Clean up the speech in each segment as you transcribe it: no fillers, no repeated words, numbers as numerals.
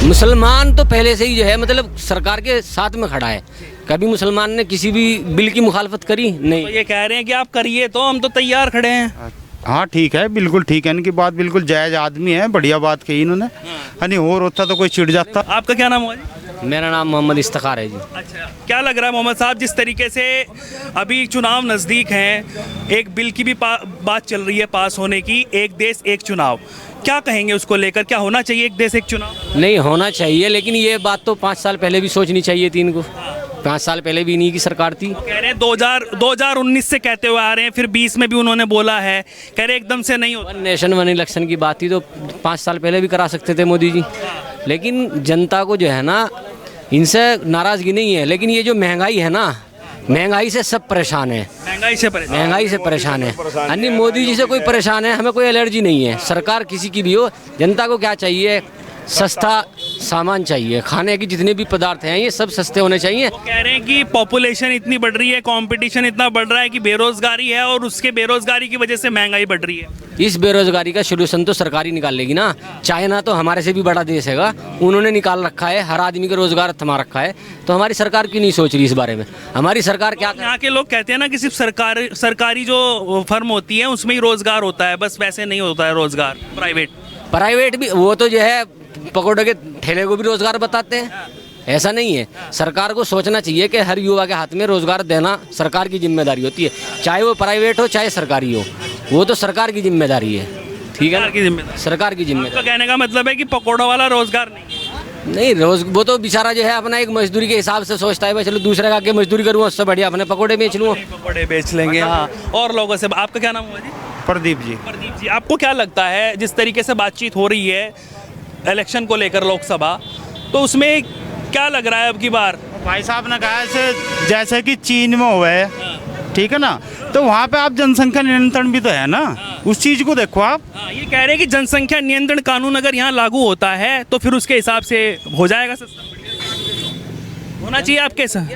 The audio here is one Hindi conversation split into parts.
मुसलमान तो पहले से ही जो है मतलब सरकार के साथ में खड़ा है। कभी मुसलमान ने किसी भी बिल की मुखालफत करी नहीं। तो ये कह रहे हैं कि आप करिए तो हम तो तैयार खड़े हैं। हाँ ठीक है, बिल्कुल ठीक है, इनकी बात बिल्कुल जायज़ आदमी है, बढ़िया बात कही इन्होंने। नहीं और होता तो कोई चिढ़ जाता। आपका क्या नाम हुआ जी? मेरा नाम मोहम्मद इफ्तिखार है जी। अच्छा, क्या लग रहा है मोहम्मद साहब, जिस तरीके से अभी चुनाव नज़दीक हैं, एक बिल की भी बात चल रही है पास होने की, एक देश एक चुनाव, क्या कहेंगे उसको लेकर? क्या होना चाहिए एक देश एक चुनाव? नहीं होना चाहिए, लेकिन ये बात तो 5 साल पहले भी सोचनी चाहिए थी इनको। 5 साल पहले भी इन्हीं की सरकार थी। कह रहे हैं 2019 से कहते हुए आ रहे हैं, फिर 20 में भी उन्होंने बोला है, कह रहे एकदम से नहीं होता। वन नेशन वन इलेक्शन की बात थी तो 5 साल पहले भी करा सकते थे मोदी जी, लेकिन जनता को जो है ना इनसे नाराज़गी नहीं है। लेकिन ये जो महंगाई है ना, महंगाई से सब परेशान है। महंगाई से परेशान है। अन्य मोदी जी से कोई परेशान है, हमें कोई एलर्जी नहीं है। सरकार किसी की भी हो, जनता को क्या चाहिए? सस्ता सामान चाहिए। खाने की जितने भी पदार्थ हैं ये सब सस्ते होने चाहिए। वो कह रहे हैं कि पॉपुलेशन इतनी बढ़ रही है, कंपटीशन इतना बढ़ रहा है कि बेरोजगारी है, और उसके बेरोजगारी की वजह से महंगाई बढ़ रही है। इस बेरोजगारी का सोल्यूशन तो सरकार ही निकाल लेगी ना। चाइना तो हमारे से भी बड़ा देश हैगा, उन्होंने निकाल रखा है, हर आदमी का रोजगार थमा रखा है। तो हमारी सरकार क्यों नहीं सोच रही इस बारे में? हमारी सरकार क्या यहाँ के लोग कहते हैं ना कि सिर्फ सरकारी जो फर्म होती है उसमें ही रोजगार होता है, बस वैसे नहीं होता है रोजगार। प्राइवेट भी वो तो जो है पकौड़े के ठेले को भी रोजगार बताते हैं, ऐसा नहीं है। सरकार को सोचना चाहिए कि हर युवा के हाथ में रोजगार देना सरकार की जिम्मेदारी होती है, चाहे वो प्राइवेट हो चाहे सरकारी हो, वो तो सरकार की जिम्मेदारी है। ठीक है ना, सरकार की जिम्मेदारी। कहने का मतलब है कि पकौड़ा वाला रोजगार नहीं वो तो बेचारा जो है अपना एक मजदूरी के हिसाब से सोचता है, भाई चलो दूसरे का आगे मजदूरी करूँ, उससे बढ़िया अपने पकौड़े बेच लूँ। पकौड़े बेच लेंगे। हाँ, और लोगों से। आपका क्या नाम हुआ जी? प्रदीप जी। प्रदीप जी, आपको क्या लगता है जिस तरीके से बातचीत हो रही है इलेक्शन को लेकर लोकसभा, तो उसमें क्या लग रहा है अब की बार? भाई साहब ने कहा जैसे कि चीन में हुआ है, ठीक है ना, तो वहाँ पे आप जनसंख्या नियंत्रण भी तो है ना, उस चीज को देखो आप। ये कह रहे हैं कि जनसंख्या नियंत्रण कानून अगर यहाँ लागू होता है तो फिर उसके हिसाब से हो जाएगा सिस्टम। होना चाहिए आपके साथ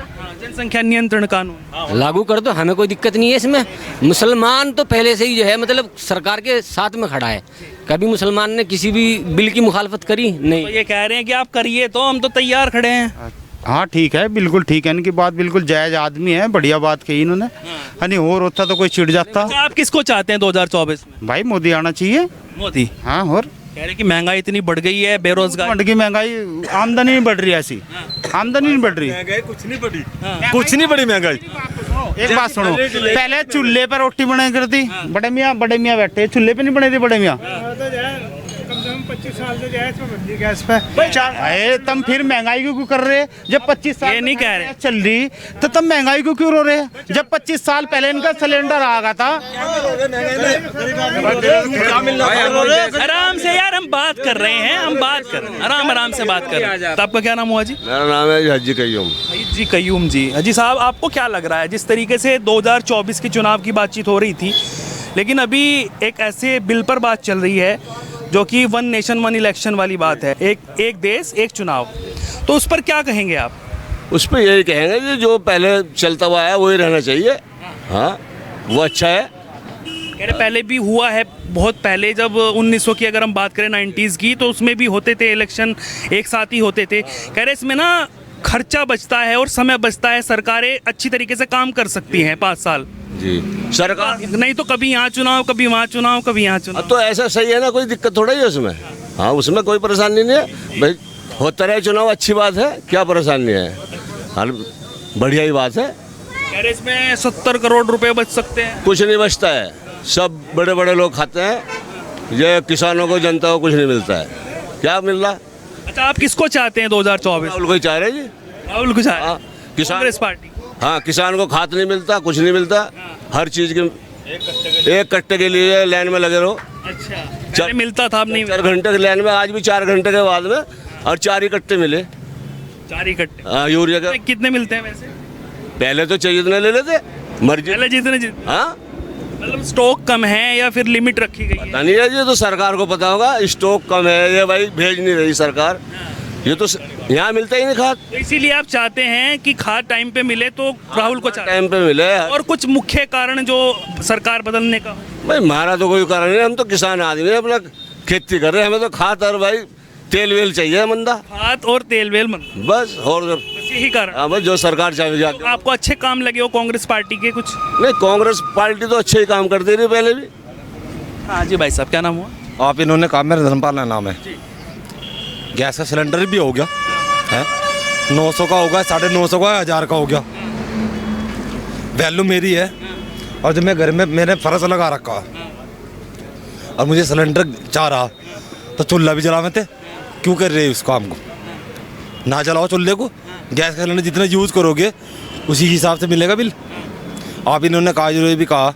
जनसंख्या नियंत्रण कानून लागू कर दो, हमें कोई दिक्कत नहीं है इसमें। मुसलमान तो पहले से ही जो है मतलब सरकार के साथ में खड़ा है। कभी मुसलमान ने किसी भी बिल की मुखालफत करी नहीं। तो ये कह रहे हैं कि आप करिए तो हम तो तैयार खड़े हैं। हाँ ठीक है, बिल्कुल ठीक है, इनकी बात बिल्कुल जायज़ आदमी है, बढ़िया बात कही इन्होंने। नहीं और होता तो कोई चिढ़ जाता। आप किसको चाहते हैं 2024 में? भाई मोदी आना चाहिए। मोदी? हाँ। और कह रहे कि महंगाई इतनी बढ़ गई है, बेरोजगार बढ़ गई महंगाई, आमदनी नहीं बढ़ रही, ऐसी आमदनी नहीं बढ़ रही, महंगाई कुछ नहीं बढ़ी, कुछ नहीं बढ़ी महंगाई। एक बात सुनो, पहले चूल्हे पर रोटी बनाया करती, बड़े मियाँ बैठे चूल्हे पे नहीं बने थे बड़े मियाँ। कम से कम 25 साल से गैस पे। तुम फिर महंगाई क्यों कर रहे? जब 25 साल ये नहीं कह रहे चल रही तो तुम महंगाई क्यों रो रहे? जब 25 साल पहले इनका सिलेंडर आ गया था। आराम से यार, हम बात कर रहे हैं, आराम से बात कर रहे हैं। तो आपका क्या नाम हुआ जी? मेरा नाम है हाजी कयूम। जी कयूम जी। हाजी साहब, आपको क्या लग रहा है जिस तरीके से 2024 के चुनाव की बातचीत हो रही थी, लेकिन अभी एक ऐसे बिल पर बात चल रही है जो कि वन नेशन वन इलेक्शन वाली बात है, एक देश एक चुनाव, तो उस पर क्या कहेंगे आप? उस पर यही कहेंगे कि जो पहले चलता हुआ है वही रहना चाहिए। हाँ, वो अच्छा है। कह रहे पहले भी हुआ है, बहुत पहले जब 1900 की अगर हम बात करें 90s की, तो उसमें भी होते थे इलेक्शन, एक साथ ही होते थे। कह रहे इसमें ना खर्चा बचता है और समय बचता है, सरकारें अच्छी तरीके से काम कर सकती हैं 5 साल जी। सरकार नहीं तो कभी यहाँ चुनाव, कभी वहाँ चुनाव, कभी यहाँ चुनाव। तो ऐसा सही है ना, कोई दिक्कत थोड़ा ही है उसमें। हाँ, उसमें कोई परेशानी नहीं है भाई, होता रहे चुनाव, अच्छी बात है, क्या परेशानी है, हर बढ़िया ही बात है। कह रहे इसमें 70 करोड़ रुपए बच सकते हैं। कुछ नहीं बचता है, सब बड़े बड़े लोग खाते हैं, ये किसानों को, जनता को कुछ नहीं मिलता है। क्या मिल रहा? अच्छा, आप किसको चाहते हैं 2024? राहुल को ही चाह रहे जी। राहुल को चाह, किसान कांग्रेस पार्टी। हाँ, किसान को खाद नहीं मिलता, कुछ नहीं मिलता, हर चीज़ के एक कट्टे के लिए लाइन में लगे रहो। अच्छा, मिलता था, अब नहीं। 4 घंटे की लाइन में, आज भी 4 घंटे के बाद में, और 4 ही कट्टे मिले। 4 ही कट्टे? हाँ, यूरिया का। कितने मिलते हैं वैसे? पहले तो चाहिए इतने ले लेते, मर्जी। पहले जितने हाँ, मतलब स्टॉक कम है या फिर लिमिट रखी गई है? पता नहीं है, ये तो सरकार को पता होगा। स्टॉक कम है, ये भाई भेज नहीं रही सरकार, ये तो यहाँ मिलता ही नहीं खाद। तो इसीलिए आप चाहते हैं कि खाद टाइम पे मिले, तो राहुल को चाहते हैं। टाइम पे मिले। और कुछ मुख्य कारण जो सरकार बदलने का? भाई हमारा तो कोई कारण नहीं, हम तो किसान आदमी है, अपना खेती कर रहे हैं, हमें तो खाद और भाई तेल वेल चाहिए मंदा, भात और तेल वेल मन, बस। और बस यही कारण। हाँ, बस जो सरकार चाहे आपको अच्छे काम लगे हो कांग्रेस पार्टी के कुछ? नहीं, कांग्रेस पार्टी तो अच्छे ही काम करती रही पहले भी। हाँ जी भाई साहब, क्या नाम हुआ? आप इन्होंने कहा, मेरा धर्मपाल नाम है। गैस का सिलेंडर भी हो गया है, 900 का होगा, 950 का, 1000 का हो गया। वैल्यू मेरी है, और जब मैं घर में मैंने फर्ज लगा रखा और मुझे सिलेंडर चाह रहा तो चूल्हा भी जलावे थे। क्यों कर रहे उस काम को? ना जलाओ चूल्हे को, गैस का सिलेंडर जितना यूज़ करोगे उसी हिसाब से मिलेगा बिल। आप इन्होंने कहा, जो भी कहा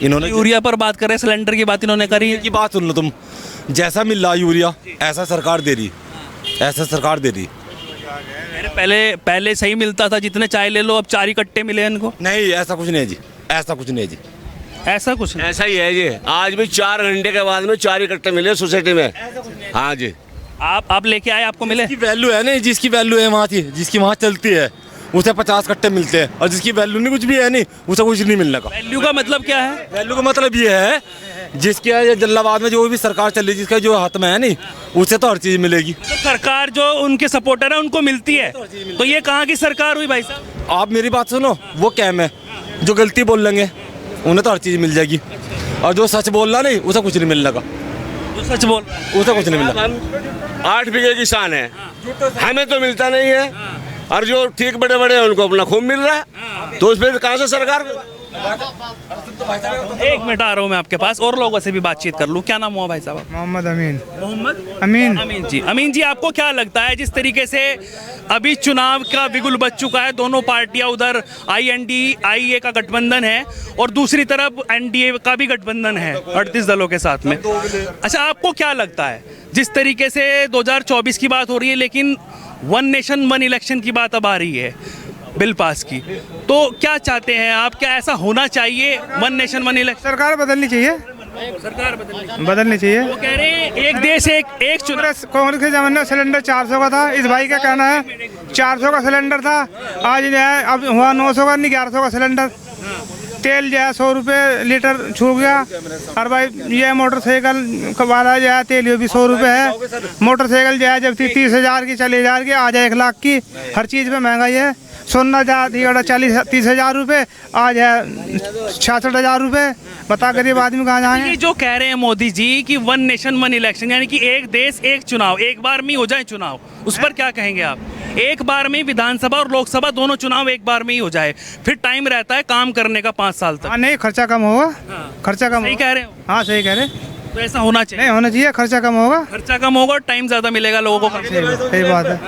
इन्होंने, यूरिया पर बात कर रहे हैं, सिलेंडर की बात इन्होंने करी है। की बात सुन लो तुम, जैसा मिल रहा यूरिया ऐसा सरकार दे रही, ऐसा सरकार दे रही। पहले सही मिलता था, जितने चाय ले लो अब 4 ही कट्टे मिले इनको। नहीं, ऐसा कुछ नहीं है जी, ऐसा कुछ नहीं है जी। ऐसा कुछ नहीं। ऐसा ही है जी, आज भी 4 घंटे के बाद में 4 इकट्ठे मिले सोसाइटी में। हाँ जी, आप लेके आए, आपको मिले? जिसकी वैल्यू है, नहीं जिसकी वैल्यू है वहाँ की, जिसकी वहाँ चलती है उसे 50 कट्टे मिलते हैं, और जिसकी वैल्यू नहीं कुछ भी है नहीं उसे कुछ नहीं मिलने का। वैल्यू का मतलब क्या है? वैल्यू का मतलब ये है, जिसके जल्लाबाद में जो भी सरकार चल रही है, जिसका जो हाथ में है नहीं, उसे तो हर चीज़ मिलेगी। तो सरकार जो उनके सपोर्टर है उनको मिलती है, तो ये कहाँ की सरकार हुई भाई साहब? आप मेरी बात सुनो, वो कैम है, जो गलती बोल लेंगे उन्हें तो हर चीज़ मिल जाएगी, और जो सच बोलना नहीं उसे कुछ नहीं मिलने का। जो सच बोल उसे कुछ नहीं मिलना। हम 8 बीघे किसान है, हमें तो मिलता नहीं है, और जो ठीक बड़े बड़े हैं उनको अपना खूब मिल रहा है, तो उसमें कहाँ से सरकार? एक मिनट आ रहा हूँ मैं आपके पास, और लोगों से भी बातचीत कर लूँ। क्या नाम हुआ भाई साहब? मोहम्मद अमीन। मोहम्मद अमीन। अमीन जी, आपको क्या लगता है, जिस तरीके से अभी चुनाव का बिगुल बज चुका है, दोनों पार्टियां, उधर INDIA का गठबंधन है और दूसरी तरफ NDA का भी गठबंधन है 38 दलों के साथ में। अच्छा, आपको क्या लगता है, जिस तरीके से 2024 की बात हो रही है, लेकिन 1 नेशन 1 इलेक्शन की बात अब आ रही है बिल पास की, तो क्या चाहते हैं आप? क्या ऐसा होना चाहिए 1 नेशन 1 इलेक्शन? सरकार बदलनी चाहिए, सरकार बदलनी चाहिए। वो कह रहे हैं एक देश एक चुनाव। कांग्रेस के जमाने में सिलेंडर 400 का था, इस भाई का कहना है 400 का सिलेंडर था, आज जो है अब हुआ 900 का, नहीं 1100 का सिलेंडर। तेल जो है 100 रुपये लीटर छू गया, और भाई ये मोटरसाइकिल वाला जो है तेल ये भी 100 रुपये है। मोटरसाइकिल जो है जब 30,000 की चली जा रही है, आज 1 लाख की। हर चीज़ में महंगाई है। सोना जाती 30,000 रुपये, आज है 66,000 रुपये। बता गरीब आदमी कहाँ जाए? ये जो कह रहे हैं मोदी जी कि 1 नेशन 1 इलेक्शन, यानी कि एक देश एक चुनाव, एक बार में हो जाए चुनाव, उस पर क्या कहेंगे आप? एक बार में विधानसभा और लोकसभा दोनों चुनाव एक बार में ही हो जाए, फिर टाइम रहता है काम करने का 5 साल तक। हाँ, नहीं खर्चा कम होगा। खर्चा कम सही होगा। कह रहे हो? हाँ सही कह रहे। तो ऐसा होना चाहिए। नहीं होना चाहिए, खर्चा कम होगा। खर्चा कम होगा और टाइम ज्यादा मिलेगा लोगों को। सही बात है,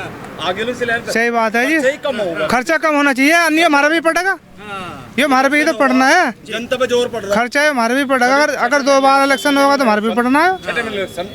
सही बात है जी। खर्चा कम होना चाहिए, अन्य हमारा भी पड़ेगा। ये हमारे भी तो पढ़ना है, जनता पे जोर पड़ रहा खर्चा है हमारे भी पड़ेगा। अगर 2 बार इलेक्शन होगा तो हमारे भी पढ़ना है।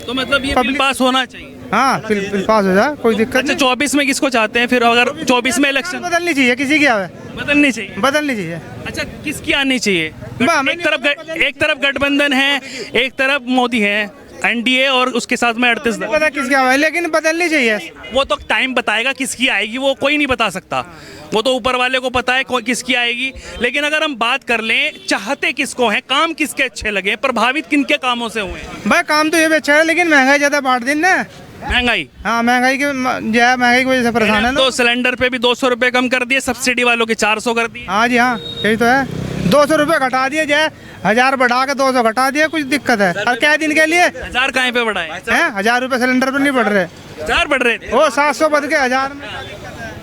तो मतलब ये बिल पास होना चाहिए। हाँ, बिल पास हो जाए, कोई दिक्कत अच्छा, नहीं। 24 में किसको चाहते हैं फिर? अगर 24 में इलेक्शन बदलनी चाहिए, किसी की आवे बदलनी चाहिए। बदलनी चाहिए। अच्छा, किसकी आनी चाहिए? हमें एक तरफ गठबंधन है, एक तरफ मोदी है, NDA, और उसके साथ में 38 दल। पता किसकी आवे, लेकिन बदलनी चाहिए। वो तो टाइम बताएगा किसकी आएगी, वो कोई नहीं बता सकता, वो तो ऊपर वाले को पता है किसकी आएगी। लेकिन अगर हम बात कर लें, चाहते किसको हैं, काम किसके अच्छे लगे, प्रभावित किनके कामों से हुए? भाई काम तो ये भी अच्छा है, लेकिन महंगाई ज़्यादा बढ़ दी ना। महंगाई, हाँ महंगाई की जो है, महंगाई की वजह से परेशान है तो लोग। सिलेंडर पे भी 200 रुपये कम कर दिए, सब्सिडी वालों के 400 कर दिए। हाँ जी, हाँ यही तो है। 200 रुपये घटा दिए जाए, 1000 बढ़ा के 200 घटा दिए, कुछ दिक्कत है? और क्या दिन के लिए 1000 कहाँ पे बढ़ाए? हैं? 1000 रुपये सिलेंडर पर नहीं बढ़ रहे, 1000 बढ़ रहे थे। वो 700 बढ़ के 1000 में।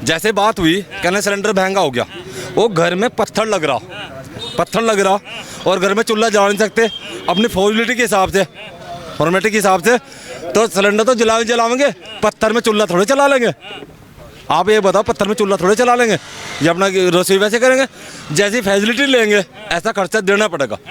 जैसे बात हुई, कहना सिलेंडर महंगा हो गया, वो घर में पत्थर लग रहा, और घर में चूल्हा जला नहीं सकते अपनी फॉर्मेलिटी के हिसाब से, तो सिलेंडर तो जलाएंगे, पत्थर में चूल्हा थोड़े चला लेंगे? आप ये बताओ, पत्थर में चूल्हा थोड़े चला लेंगे? ये अपना रसोई वैसे करेंगे? जैसी फैसिलिटी लेंगे ऐसा खर्चा देना पड़ेगा।